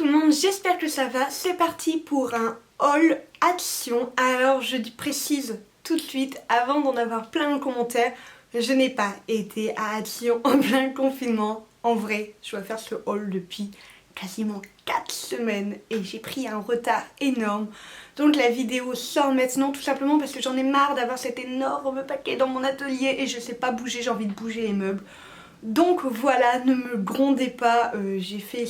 tout le monde, j'espère que ça va. C'est parti pour un haul action. Alors je précise tout de suite, avant d'en avoir plein de commentaires, je n'ai pas été à Action en plein confinement. En vrai, je dois faire ce haul depuis quasiment 4 semaines et j'ai pris un retard énorme. Donc la vidéo sort maintenant tout simplement parce que j'en ai marre d'avoir cet énorme paquet dans mon atelier et je sais pas bouger, j'ai envie de bouger les meubles. Donc voilà, ne me grondez pas, j'ai fait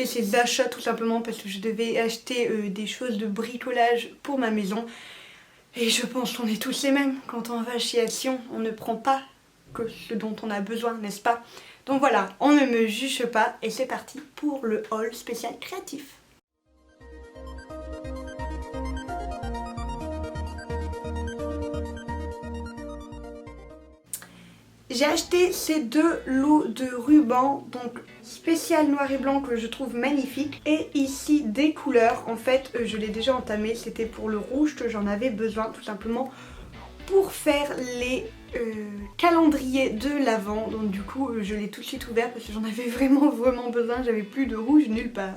ces achats tout simplement parce que je devais acheter des choses de bricolage pour ma maison. Et je pense qu'on est tous les mêmes. Quand on va chez Action, on ne prend pas que ce dont on a besoin, n'est-ce pas? Donc voilà, on ne me juge pas et c'est parti pour le haul spécial créatif. J'ai acheté ces deux lots de rubans, donc spécial noir et blanc que je trouve magnifique. Et ici des couleurs, en fait je l'ai déjà entamé, c'était pour le rouge que j'en avais besoin tout simplement pour faire les calendriers de l'Avent. Donc du coup je l'ai tout de suite ouvert parce que j'en avais vraiment besoin, j'avais plus de rouge nulle part.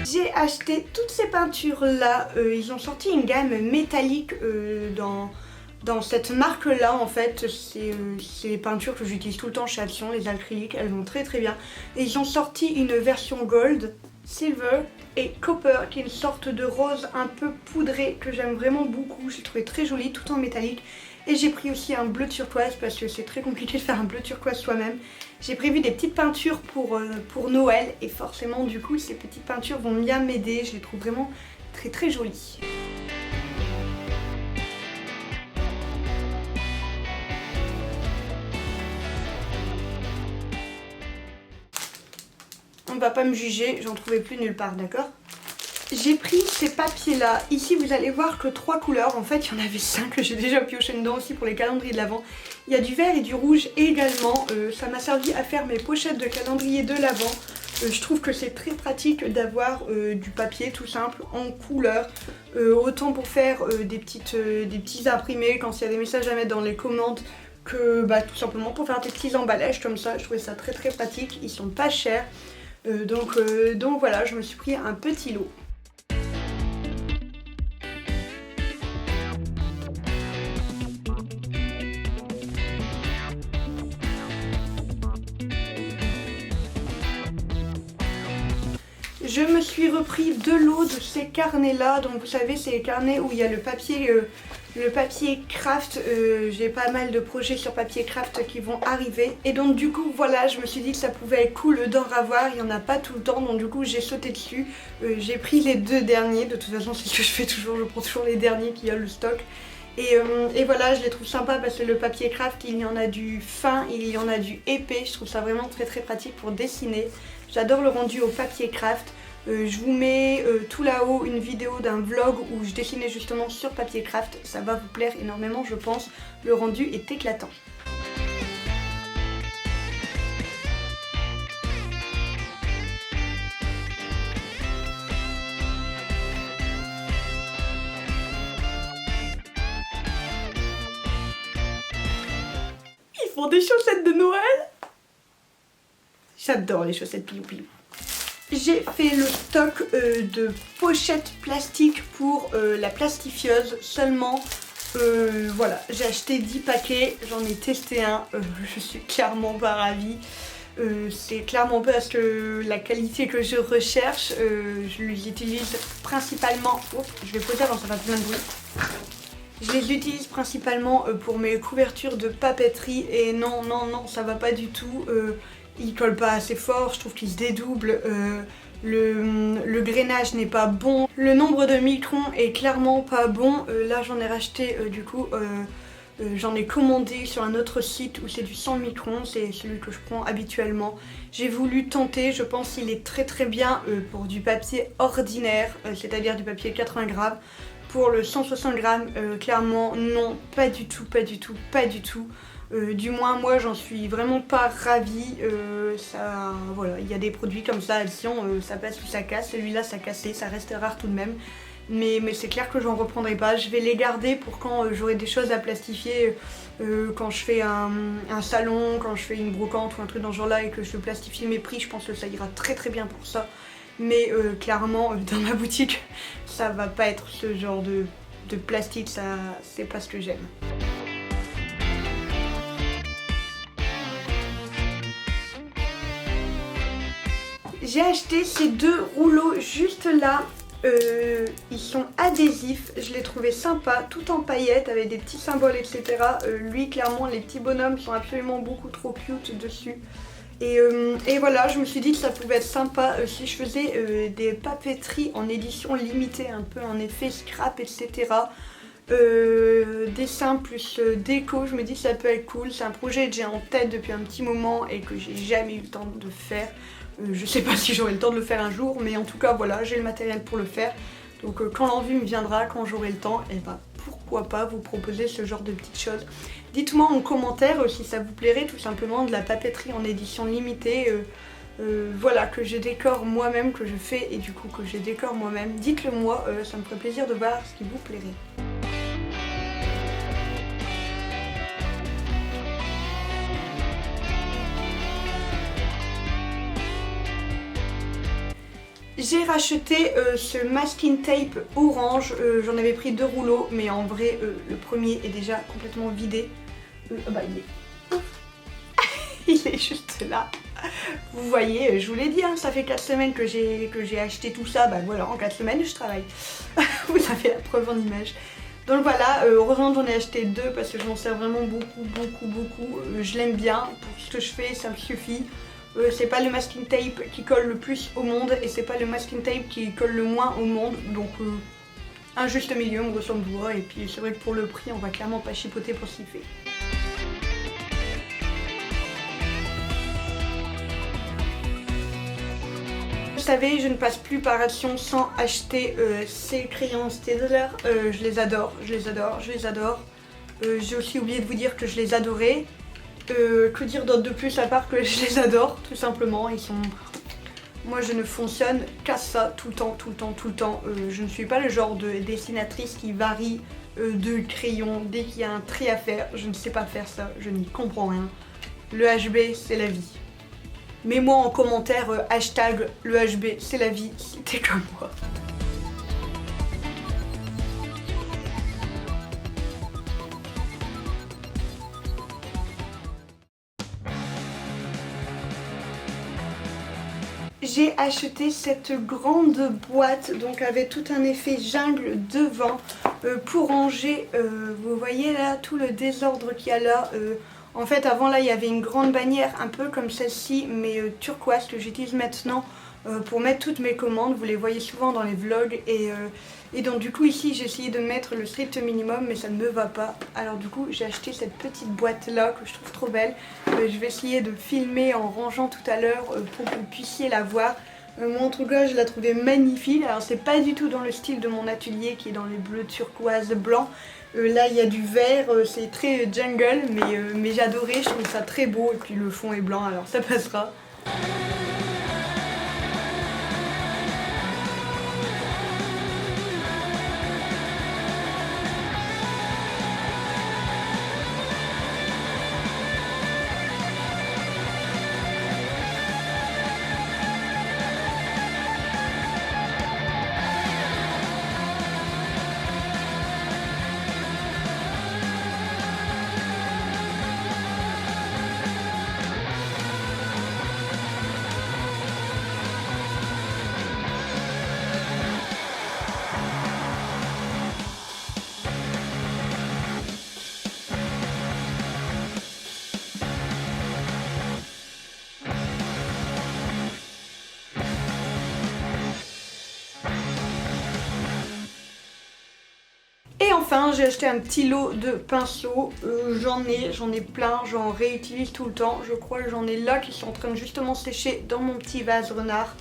J'ai acheté toutes ces peintures là, ils ont sorti une gamme métallique dans cette marque là en fait. C'est les peintures que j'utilise tout le temps chez Action, les acryliques, elles vont très bien. Et ils ont sorti une version gold, silver et copper qui est une sorte de rose un peu poudré que j'aime vraiment beaucoup, j'ai trouvé très joli tout en métallique. Et j'ai pris aussi un bleu turquoise parce que c'est très compliqué de faire un bleu turquoise soi-même. J'ai prévu des petites peintures pour Noël et forcément du coup ces petites peintures vont bien m'aider. Je les trouve vraiment très jolies. On va pas me juger, j'en trouvais plus nulle part, d'accord? J'ai pris ces papiers là, ici vous allez voir que 3 couleurs, en fait il y en avait 5 que j'ai déjà pioché dedans aussi pour les calendriers de l'Avent. Il y a du vert et du rouge également, ça m'a servi à faire mes pochettes de calendrier de l'Avent. Je trouve que c'est très pratique d'avoir du papier tout simple en couleur, autant pour faire des petits imprimés quand il y a des messages à mettre dans les commandes que tout simplement pour faire des petits emballages comme ça. Je trouvais ça très pratique, ils sont pas chers, donc voilà, je me suis pris un petit lot. Je me suis repris 2 lots de ces carnets là, donc vous savez c'est les carnets où il y a le papier craft, j'ai pas mal de projets sur papier craft qui vont arriver. Et donc du coup voilà, je me suis dit que ça pouvait être cool d'en avoir, il n'y en a pas tout le temps, donc du coup j'ai sauté dessus. J'ai pris les 2 derniers, de toute façon c'est ce que je fais toujours, je prends toujours les derniers qui a le stock. Et voilà, je les trouve sympas parce que le papier craft, il y en a du fin, il y en a du épais, je trouve ça vraiment très pratique pour dessiner. J'adore le rendu au papier craft. Je vous mets tout là-haut une vidéo d'un vlog où je dessinais justement sur papier craft, ça va vous plaire énormément je pense, le rendu est éclatant. Ils font des chaussettes de Noël. J'adore les chaussettes pilou. J'ai fait le stock de pochettes plastiques pour la plastifieuse seulement. Voilà, j'ai acheté 10 paquets, j'en ai testé un, je suis clairement pas ravie. C'est clairement pas parce que la qualité que je recherche, je les utilise principalement... Oh, je vais poser avant ça va plein de bruit. Je les utilise principalement pour mes couvertures de papeterie et non, ça va pas du tout. Il colle pas assez fort, je trouve qu'il se dédouble, le grainage n'est pas bon, le nombre de microns est clairement pas bon. Là j'en ai racheté du coup, j'en ai commandé sur un autre site où c'est du 100 microns, c'est celui que je prends habituellement. J'ai voulu tenter, je pense qu'il est très bien pour du papier ordinaire, c'est-à-dire du papier 80 grammes. Pour le 160 grammes, clairement non, pas du tout. Du moins moi j'en suis vraiment pas ravie. Voilà, il y a des produits comme ça, Action, ça passe ou ça casse. Celui-là ça cassait, ça reste rare tout de même. mais c'est clair que j'en reprendrai pas. Je vais les garder pour quand j'aurai des choses à plastifier, quand je fais un salon, quand je fais une brocante ou un truc dans ce genre là et que je veux plastifier mes prix. Je pense que ça ira très très bien pour ça, mais clairement dans ma boutique ça va pas être ce genre de plastique, ça c'est pas ce que j'aime. J'ai acheté ces deux rouleaux juste là, ils sont adhésifs, je les trouvais sympas, tout en paillettes avec des petits symboles etc. Lui clairement les petits bonhommes sont absolument beaucoup trop cute dessus. Et voilà, je me suis dit que ça pouvait être sympa si je faisais des papeteries en édition limitée, un peu en effet scrap etc. Dessin plus déco, je me dis que ça peut être cool. C'est un projet que j'ai en tête depuis un petit moment et que j'ai jamais eu le temps de faire. Je sais pas si j'aurai le temps de le faire un jour, mais en tout cas voilà, j'ai le matériel pour le faire. Donc quand l'envie me viendra, quand j'aurai le temps, et bah pourquoi pas vous proposer ce genre de petites choses. Dites-moi en commentaire si ça vous plairait tout simplement de la papeterie en édition limitée. Voilà, que je décore moi-même, que je fais et du coup que je décore moi-même. Dites-le moi, ça me ferait plaisir de voir ce qui vous plairait. J'ai racheté ce masking tape orange, j'en avais pris 2 rouleaux, mais en vrai le premier est déjà complètement vidé. Bah il est juste là. Vous voyez, je vous l'ai dit, hein, ça fait 4 semaines que j'ai acheté tout ça, bah voilà, en 4 semaines je travaille. Vous avez la preuve en image. Donc voilà, heureusement j'en ai acheté 2 parce que je m'en sers vraiment beaucoup. Je l'aime bien, pour ce que je fais ça me suffit. C'est pas le masking tape qui colle le plus au monde et c'est pas le masking tape qui colle le moins au monde, donc un juste milieu, on ressent le doigt et puis c'est vrai que pour le prix on va clairement pas chipoter pour ce qu'il fait. Vous savez, je ne passe plus par Action sans acheter ces crayons Staedtler, je les adore. J'ai aussi oublié de vous dire que je les adorais. Que dire d'autre de plus à part que je les adore, tout simplement, ils sont... Moi je ne fonctionne qu'à ça tout le temps. Je ne suis pas le genre de dessinatrice qui varie de crayon dès qu'il y a un trait à faire, je ne sais pas faire ça, je n'y comprends rien. Le HB c'est la vie. Mets-moi en commentaire hashtag le HB c'est la vie si t'es comme moi. J'ai acheté cette grande boîte donc avec tout un effet jungle devant pour ranger, vous voyez là tout le désordre qu'il y a là. En fait avant là il y avait une grande bannière un peu comme celle-ci mais turquoise que j'utilise maintenant pour mettre toutes mes commandes. Vous les voyez souvent dans les vlogs et donc du coup ici j'ai essayé de mettre le strict minimum mais ça ne me va pas. Alors du coup j'ai acheté cette petite boîte là que je trouve trop belle. Je vais essayer de filmer en rangeant tout à l'heure pour que vous puissiez la voir. Moi en tout cas je la trouvais magnifique. Alors c'est pas du tout dans le style de mon atelier qui est dans les bleus turquoise blanc. Là il y a du vert, c'est très jungle mais j'adorais, je trouve ça très beau et puis le fond est blanc alors ça passera. Et enfin j'ai acheté un petit lot de pinceaux, j'en ai plein, j'en réutilise tout le temps. Je crois que j'en ai là qui sont en train de justement sécher dans mon petit vase renard.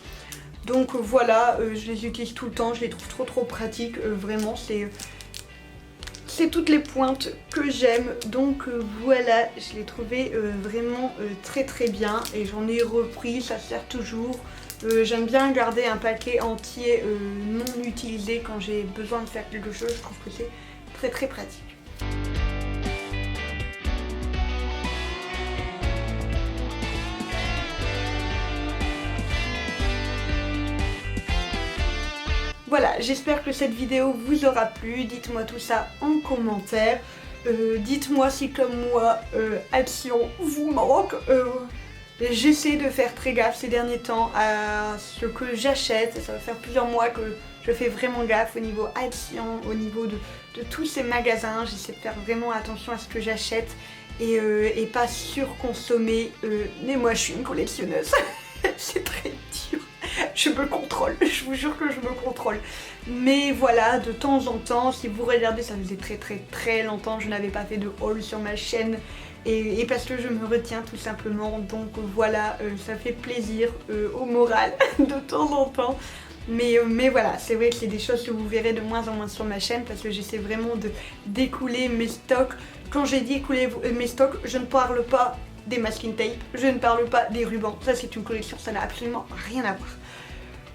Donc voilà, je les utilise tout le temps, je les trouve trop pratiques, vraiment c'est toutes les pointes que j'aime. Donc voilà, je l'ai trouvé vraiment très bien et j'en ai repris, ça sert toujours. J'aime bien garder un paquet entier non utilisé quand j'ai besoin de faire quelque chose. Je trouve que c'est très très pratique. Voilà, j'espère que cette vidéo vous aura plu. Dites-moi tout ça en commentaire. Dites-moi si comme moi, Action vous manque. J'essaie de faire très gaffe ces derniers temps à ce que j'achète. Ça va faire plusieurs mois que je fais vraiment gaffe au niveau Action, au niveau de tous ces magasins. J'essaie de faire vraiment attention à ce que j'achète et pas surconsommer. Mais moi je suis une collectionneuse. C'est très dur. Je me contrôle, je vous jure que je me contrôle. Mais voilà, de temps en temps, si vous regardez, ça faisait très longtemps que je n'avais pas fait de haul sur ma chaîne. Et parce que je me retiens tout simplement. Donc voilà, ça fait plaisir au moral de temps en temps. Mais voilà, c'est vrai que c'est des choses que vous verrez de moins en moins sur ma chaîne parce que j'essaie vraiment d'écouler mes stocks. Quand j'ai dit écouler mes stocks, je ne parle pas des masking tape, je ne parle pas des rubans, ça c'est une collection, ça n'a absolument rien à voir.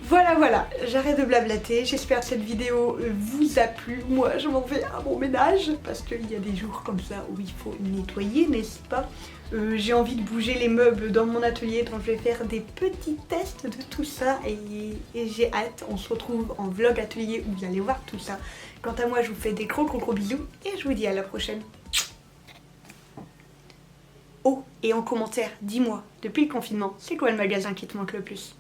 Voilà, j'arrête de blablater, j'espère que cette vidéo vous a plu. Moi je m'en vais à mon ménage parce qu'il y a des jours comme ça où il faut nettoyer, n'est-ce pas? J'ai envie de bouger les meubles dans mon atelier, donc je vais faire des petits tests de tout ça et j'ai hâte. On se retrouve en vlog atelier où vous allez voir tout ça. Quant à moi je vous fais des gros bisous et je vous dis à la prochaine. Oh, et en commentaire, dis-moi, depuis le confinement, c'est quoi le magasin qui te manque le plus?